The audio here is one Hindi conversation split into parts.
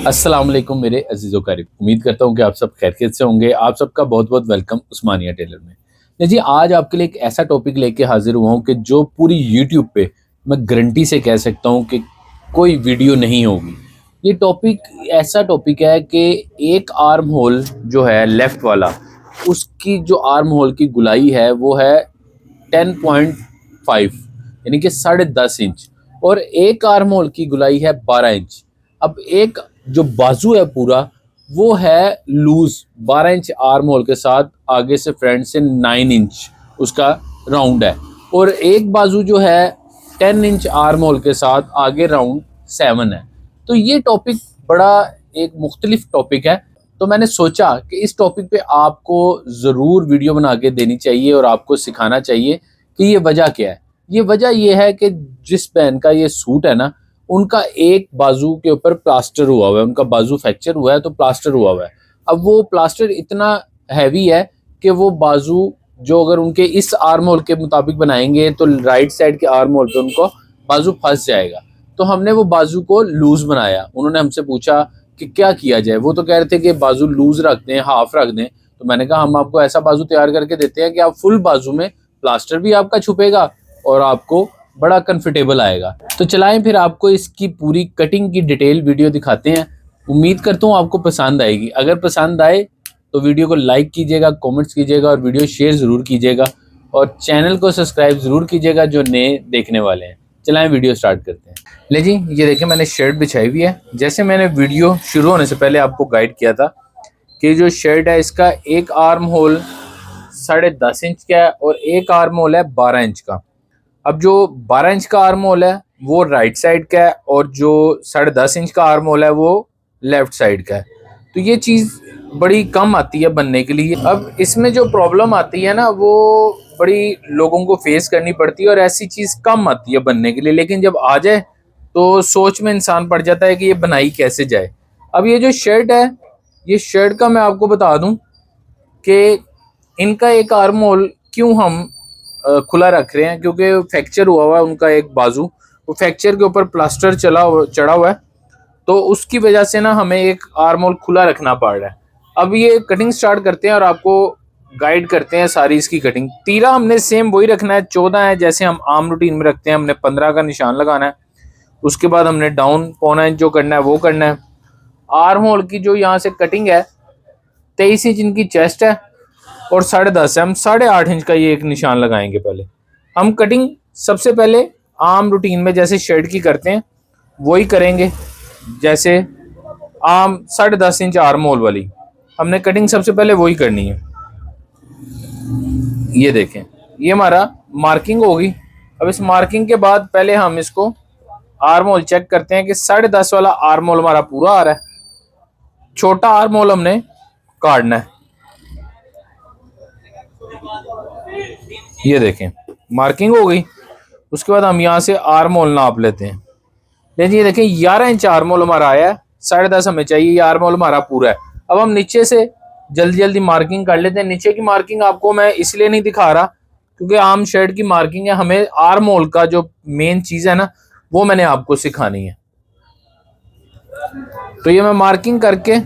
अस्सलाम वालेकुम मेरे अजीज़ो कारिब। उम्मीद करता हूँ कि आप सब खैरियत से होंगे। आप सबका बहुत बहुत वेलकम उस्मानिया टेलर में। जी, आज आपके लिए एक ऐसा टॉपिक लेके हाजिर हुआ हूँ कि जो पूरी यूट्यूब पे मैं गारंटी से कह सकता हूँ कि कोई वीडियो नहीं होगी। ये टॉपिक ऐसा टॉपिक है कि एक आर्म होल जो है लेफ़्ट वाला, उसकी जो आर्म होल की गुलाई है वो है 10.5 यानी कि 10.5 इंच, और एक आर्म होल की गुलाई है 12 इंच। अब एक जो बाजू है पूरा वो है लूज 12 इंच आर्म होल के साथ, आगे से फ्रंट से 9 इंच उसका राउंड है, और एक बाजू जो है 10 इंच आर्म होल के साथ आगे राउंड 7 है। तो ये टॉपिक बड़ा एक मुख्तलिफ टॉपिक है। तो मैंने सोचा कि इस टॉपिक पे आपको ज़रूर वीडियो बना के देनी चाहिए और आपको सिखाना चाहिए कि ये वजह क्या है। ये वजह ये है कि जिस बहन का ये सूट है ना, उनका एक बाजू के ऊपर प्लास्टर हुआ हुआ है, उनका बाजू फ्रैक्चर हुआ है तो प्लास्टर हुआ हुआ है। अब वो प्लास्टर इतना हैवी है कि वो बाजू जो अगर उनके इस आर्म होल के मुताबिक बनाएंगे तो राइट साइड के आर्म होल पे उनको बाजू फंस जाएगा। तो हमने वो बाजू को लूज बनाया। उन्होंने हमसे पूछा कि क्या किया जाए। वो तो कह रहे थे कि बाजू लूज रख दें, हाफ रख दें। तो मैंने कहा हम आपको ऐसा बाजू तैयार करके देते हैं कि आप फुल बाजू में प्लास्टर भी आपका छुपेगा और आपको बड़ा कंफर्टेबल आएगा। तो चलाएं फिर आपको इसकी पूरी कटिंग की डिटेल वीडियो दिखाते हैं। उम्मीद करता हूँ आपको पसंद आएगी। अगर पसंद आए तो वीडियो को लाइक कीजिएगा, कमेंट्स कीजिएगा और वीडियो शेयर ज़रूर कीजिएगा, और चैनल को सब्सक्राइब ज़रूर कीजिएगा जो नए देखने वाले हैं। चलाएं वीडियो स्टार्ट करते हैं। ले जी, ये देखें मैंने शर्ट बिछाई हुई है। जैसे मैंने वीडियो शुरू होने से पहले आपको गाइड किया था कि जो शर्ट है इसका एक आर्म होल 10.5 इंच का है और एक आर्म होल है 12 इंच का। अब जो 12 इंच का आर्म होल है वो राइट साइड का है और जो 10.5 इंच का आर्म होल है वो लेफ्ट साइड का है। तो ये चीज़ बड़ी कम आती है बनने के लिए। अब इसमें जो प्रॉब्लम आती है ना वो बड़ी लोगों को फेस करनी पड़ती है और ऐसी चीज़ कम आती है बनने के लिए, लेकिन जब आ जाए तो सोच में इंसान पड़ जाता है कि ये बनाई कैसे जाए। अब ये जो शर्ट है, ये शर्ट का मैं आपको बता दूं कि इनका एक आर्म होल क्यों हम खुला रख रहे हैं, क्योंकि फ्रैक्चर हुआ हुआ है उनका एक बाजू। वो फ्रैक्चर के ऊपर प्लास्टर चढ़ा हुआ है, तो उसकी वजह से ना हमें एक आर्म होल खुला रखना पड़ रहा है। अब ये कटिंग स्टार्ट करते हैं और आपको गाइड करते हैं सारी इसकी कटिंग। तीरा हमने सेम वही रखना है, 14 है जैसे हम आम रूटीन में रखते हैं। हमने 15 का निशान लगाना है। उसके बाद हमने डाउन पौना इंच जो करना है वो करना है। आर्म होल की जो यहाँ से कटिंग है 23 इंच इनकी चेस्ट है और 10.5 है। हम 8.5 इंच का ये एक निशान लगाएंगे। पहले हम कटिंग सबसे पहले आम रूटीन में जैसे शर्ट की करते हैं वही करेंगे। जैसे आम 10.5 इंच आर्म होल वाली हमने कटिंग सबसे पहले वही करनी है। ये देखें, ये हमारा मार्किंग होगी। अब इस मार्किंग के बाद पहले हम इसको आर्म होल चेक करते हैं कि 10.5 वाला आर्म होल हमारा पूरा आ रहा है। छोटा आर्म होल हमने काटना है। ये देखें, मार्किंग हो गई। उसके बाद हम यहाँ से आर्म होल नाप लेते हैं। लेकिन ये देखें 11 इंच आर्म होल हमारा आया है, 10.5 हमें चाहिए। ये आर्म होल हमारा पूरा है। अब हम नीचे से जल्दी जल्दी मार्किंग कर लेते हैं। नीचे की मार्किंग आपको मैं इसलिए नहीं दिखा रहा क्योंकि आम शर्ट की मार्किंग है, हमें आर्म होल का जो मेन चीज़ है ना वो मैंने आपको सिखानी है। तो ये मैं मार्किंग करके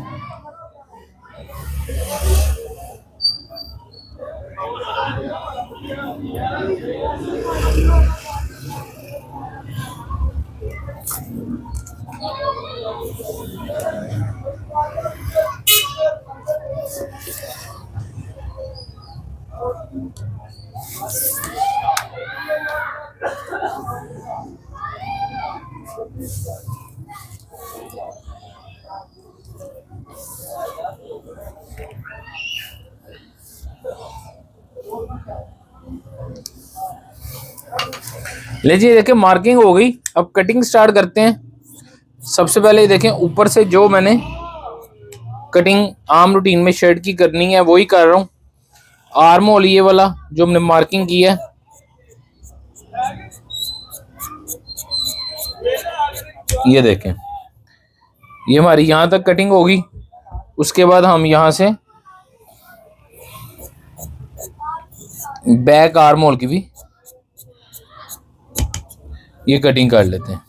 ले जी, देखिए मार्किंग हो गई। अब कटिंग स्टार्ट करते हैं। सबसे पहले देखें ऊपर से जो मैंने कटिंग आम रूटीन में शर्ट की करनी है वही कर रहा हूँ। आर्म होल ये वाला जो हमने मार्किंग की है, ये देखें, ये हमारी यहाँ तक कटिंग होगी। उसके बाद हम यहाँ से बैक आर्म होल की भी ये कटिंग कर लेते हैं।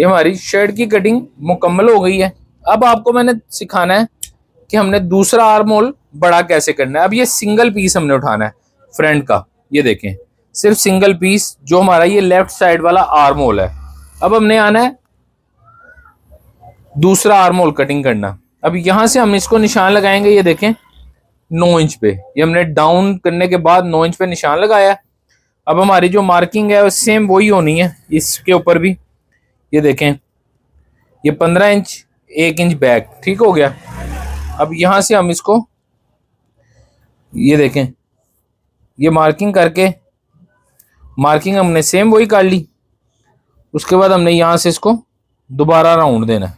ये हमारी शर्ट की कटिंग मुकम्मल हो गई है। अब आपको मैंने सिखाना है कि हमने दूसरा आर्म होल बड़ा कैसे करना है। अब ये सिंगल पीस हमने उठाना है फ्रंट का, ये देखें सिर्फ सिंगल पीस जो हमारा ये लेफ्ट साइड वाला आर्म होल है। अब हमने आना है दूसरा आर्म होल कटिंग करना। अब यहां से हम इसको निशान लगाएंगे, ये देखें 9 इंच पे, ये हमने डाउन करने के बाद 9 इंच पे निशान लगाया। अब हमारी जो मार्किंग है वो सेम वही होनी है इसके ऊपर भी। ये देखें ये 15 इंच 1 इंच बैक, ठीक हो गया। अब यहां से हम इसको ये देखें ये मार्किंग करके, मार्किंग हमने सेम वही कर ली। उसके बाद हमने यहां से इसको दोबारा राउंड देना है,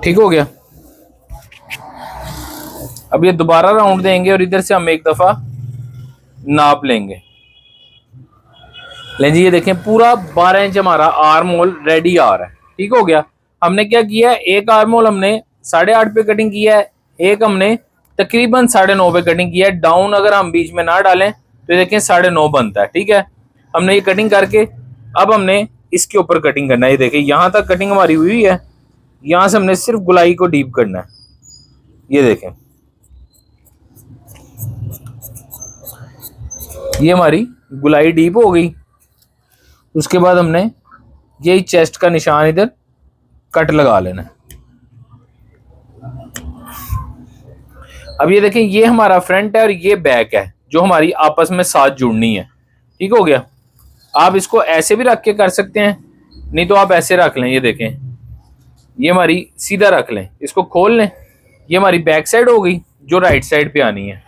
ठीक हो गया। अब ये दोबारा राउंड देंगे और इधर से हम एक दफा नाप लेंगे। लें जी, ये देखें पूरा 12 इंच हमारा आर्म होल रेडी आ रहा है, ठीक हो गया। हमने क्या किया है, एक आर्म होल हमने 8.5 पे कटिंग किया है, एक हमने तकरीबन 9.5 पे कटिंग किया है। डाउन अगर हम बीच में ना डालें तो ये देखें 9.5 बनता है, ठीक है। हमने ये कटिंग करके अब हमने इसके ऊपर कटिंग करना है। ये देखें यहाँ तक कटिंग हमारी हुई है, यहाँ से हमने सिर्फ गुलाई को डीप करना है। ये देखें ये हमारी गुलाई डीप हो गई। उसके बाद हमने यही चेस्ट का निशान इधर कट लगा लेना है। अब ये देखें ये हमारा फ्रंट है और ये बैक है जो हमारी आपस में साथ जुड़नी है, ठीक हो गया। आप इसको ऐसे भी रख के कर सकते हैं, नहीं तो आप ऐसे रख लें। ये देखें ये हमारी सीधा रख लें, इसको खोल लें। ये हमारी बैक साइड हो गई जो राइट साइड पे आनी है।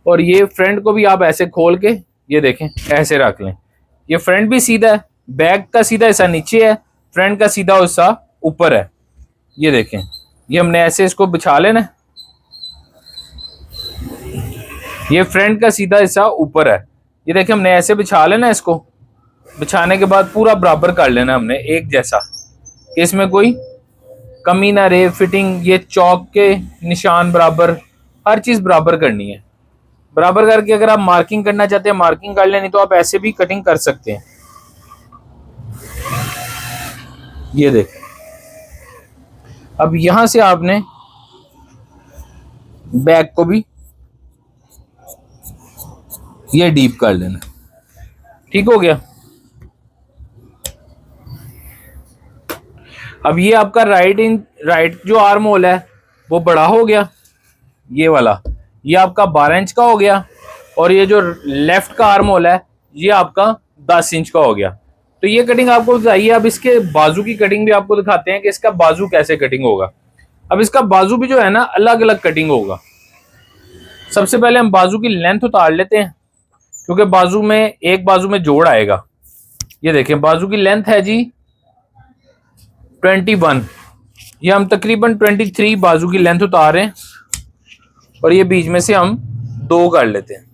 और ये फ्रंट को भी आप ऐसे खोल के ये देखें ऐसे रख लें। ये फ्रंट भी सीधा है, बैक का सीधा हिस्सा नीचे है, फ्रंट का सीधा हिस्सा ऊपर है। ये देखें ये हमने ऐसे इसको बिछा लेना है। ये फ्रंट का सीधा हिस्सा ऊपर है, ये देखें हमने ऐसे बिछा लेना है। इसको बिछाने के बाद पूरा बराबर कर लेना हमने एक जैसा, कि इसमें कोई कमी ना रहे। फिटिंग ये चौक के निशान बराबर, हर चीज बराबर करनी है। बराबर करके अगर आप मार्किंग करना चाहते हैं मार्किंग कर लें, नहीं तो आप ऐसे भी कटिंग कर सकते हैं। ये देखें अब यहां से आपने बैक को भी ये डीप कर लेना, ठीक हो गया। अब ये आपका राइट जो आर्म होल है वो बड़ा हो गया, ये वाला ये आपका 12 इंच का हो गया। और ये जो लेफ्ट का आर्म होल है ये आपका 10 इंच का हो गया। तो ये कटिंग आपको बताइए। अब इसके बाजू की कटिंग भी आपको दिखाते हैं कि इसका बाजू कैसे कटिंग होगा। अब इसका बाजू भी जो है ना अलग अलग कटिंग होगा। सबसे पहले हम बाजू की लेंथ उतार लेते हैं, क्योंकि बाजू में एक बाजू में जोड़ आएगा। ये देखें बाजू की लेंथ है जी 21, ये हम तकरीबन 23 बाजू की लेंथ उतार रहे हैं। और ये बीच में से हम 2 कर लेते हैं।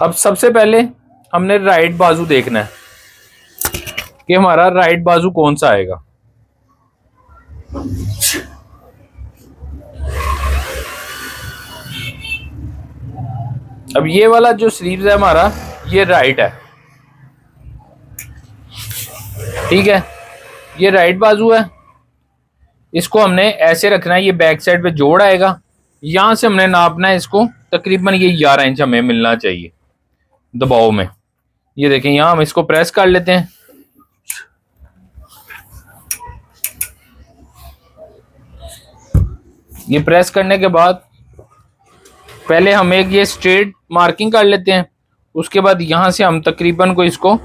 अब सबसे पहले हमने राइट बाजू देखना है कि हमारा राइट बाजू कौन सा आएगा। अब ये वाला जो स्लीव्स है हमारा ये राइट है, ठीक है। ये राइट बाजू है, इसको हमने ऐसे रखना है। ये बैक साइड पे जोड़ आएगा, यहां से हमने नापना है इसको तकरीबन ये 11 इंच हमें मिलना चाहिए दबाव में। ये देखें यहां हम इसको प्रेस कर लेते हैं। ये प्रेस करने के बाद पहले हम एक ये स्ट्रेट मार्किंग कर लेते हैं। उसके बाद यहां से हम तकरीबन को इसको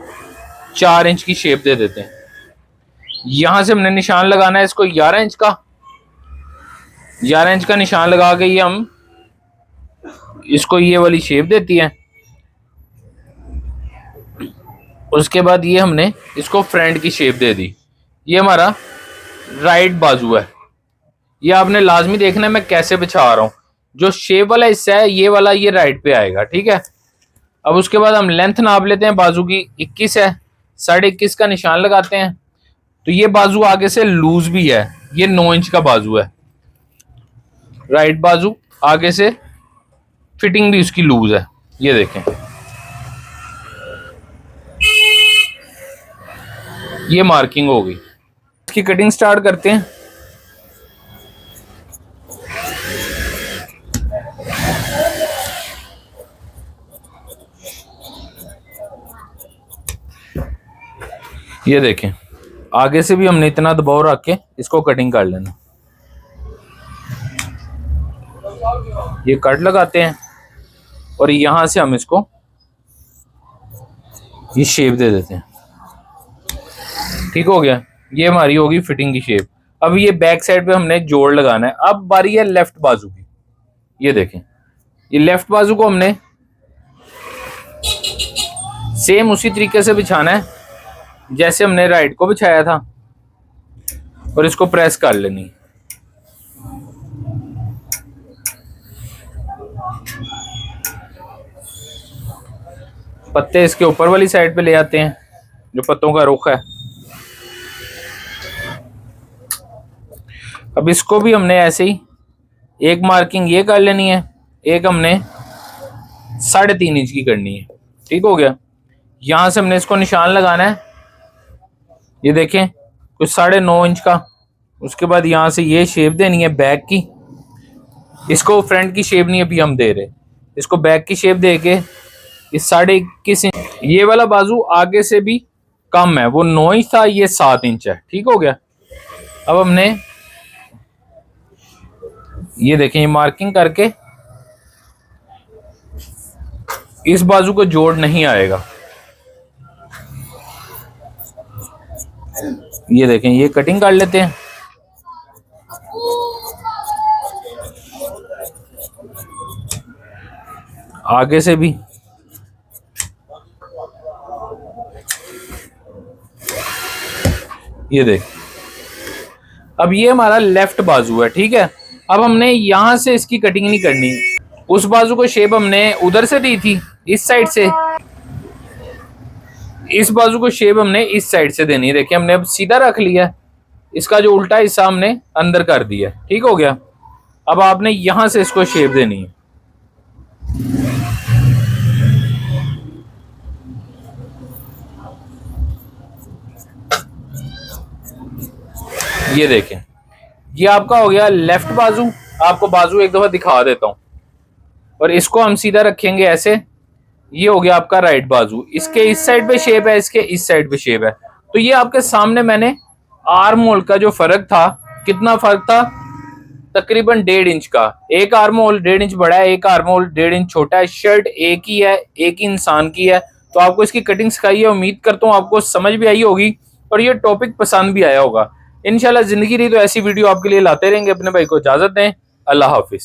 4 इंच की शेप दे देते हैं। यहां से हमने निशान लगाना है इसको 11 इंच का। 11 इंच का निशान लगा के ये हम इसको ये वाली शेप देती है। उसके बाद ये हमने इसको फ्रंट की शेप दे दी। ये हमारा राइट बाजू है। ये आपने लाजमी देखना है मैं कैसे बिछा रहा हूं। जो शेप वाला हिस्सा है ये वाला ये राइट पे आएगा, ठीक है। अब उसके बाद हम लेंथ नाप लेते हैं। बाजू की 21 है, 21.5 का निशान लगाते हैं। तो ये बाजू आगे से लूज भी है, ये 9 इंच का बाजू है। राइट बाजू आगे से फिटिंग भी उसकी लूज है, ये देखें। ये मार्किंग हो गई। इसकी कटिंग स्टार्ट करते हैं। ये देखें, आगे से भी हमने इतना दबाव रख के इसको कटिंग कर लेना। ये कट लगाते हैं और यहां से हम इसको ये शेप दे देते हैं। ठीक हो गया, ये हमारी होगी फिटिंग की शेप। अब ये बैक साइड पे हमने जोड़ लगाना है। अब बारी है लेफ्ट बाजू की। ये देखें, ये लेफ्ट बाजू को हमने सेम उसी तरीके से बिछाना है जैसे हमने राइट को बिछाया था और इसको प्रेस कर लेनी। पत्ते इसके ऊपर वाली साइड पे ले आते हैं, जो पत्तों का रुख है। अब इसको भी हमने ऐसे ही एक मार्किंग ये कर लेनी है, एक हमने 3.5 इंच की करनी है। ठीक हो गया, यहां से हमने इसको निशान लगाना है। ये देखें, कुछ 9.5 इंच का। उसके बाद यहां से ये शेप देनी है बैक की। इसको फ्रंट की शेप नहीं अभी हम दे रहे, इसको बैक की शेप दे के इस 21.5 इंच। ये वाला बाजू आगे से भी कम है, वो 9 इंच था, ये 7 इंच है। ठीक हो गया, अब हमने ये देखें, ये मार्किंग करके इस बाजू को जोड़ नहीं आएगा। ये देखें, ये कटिंग कर लेते हैं। आगे से भी ये देख, अब ये हमारा लेफ्ट बाजू है। ठीक है, अब हमने यहां से इसकी कटिंग नहीं करनी। उस बाजू को शेप हमने उधर से दी थी, इस साइड से। इस बाजू को शेप हमने इस साइड से देनी है। देखिए, हमने अब सीधा रख लिया, इसका जो उल्टा हिस्सा हमने अंदर कर दिया। ठीक हो गया, अब आपने यहां से इसको शेप देनी है। ये देखें, ये आपका हो गया लेफ्ट बाजू। आपको बाजू एक दफा दिखा देता हूं, और इसको हम सीधा रखेंगे ऐसे। ये हो गया आपका राइट बाजू। इसके इस साइड पे शेप है, इसके इस साइड पे शेप है। तो ये आपके सामने मैंने आर्म होल का जो फर्क था, कितना फर्क था, तकरीबन 1.5 इंच का। एक आर्म होल 1.5 इंच बड़ा है, एक आर्म होल 1.5 इंच छोटा है। शर्ट एक ही है, एक ही इंसान की है। तो आपको इसकी कटिंग सिखाई है, उम्मीद करता हूँ आपको समझ भी आई होगी और ये टॉपिक पसंद भी आया होगा। इंशाल्लाह जिंदगी रही तो ऐसी वीडियो आपके लिए लाते रहेंगे। अपने भाई को इजाजत दें, अल्लाह हाफिज।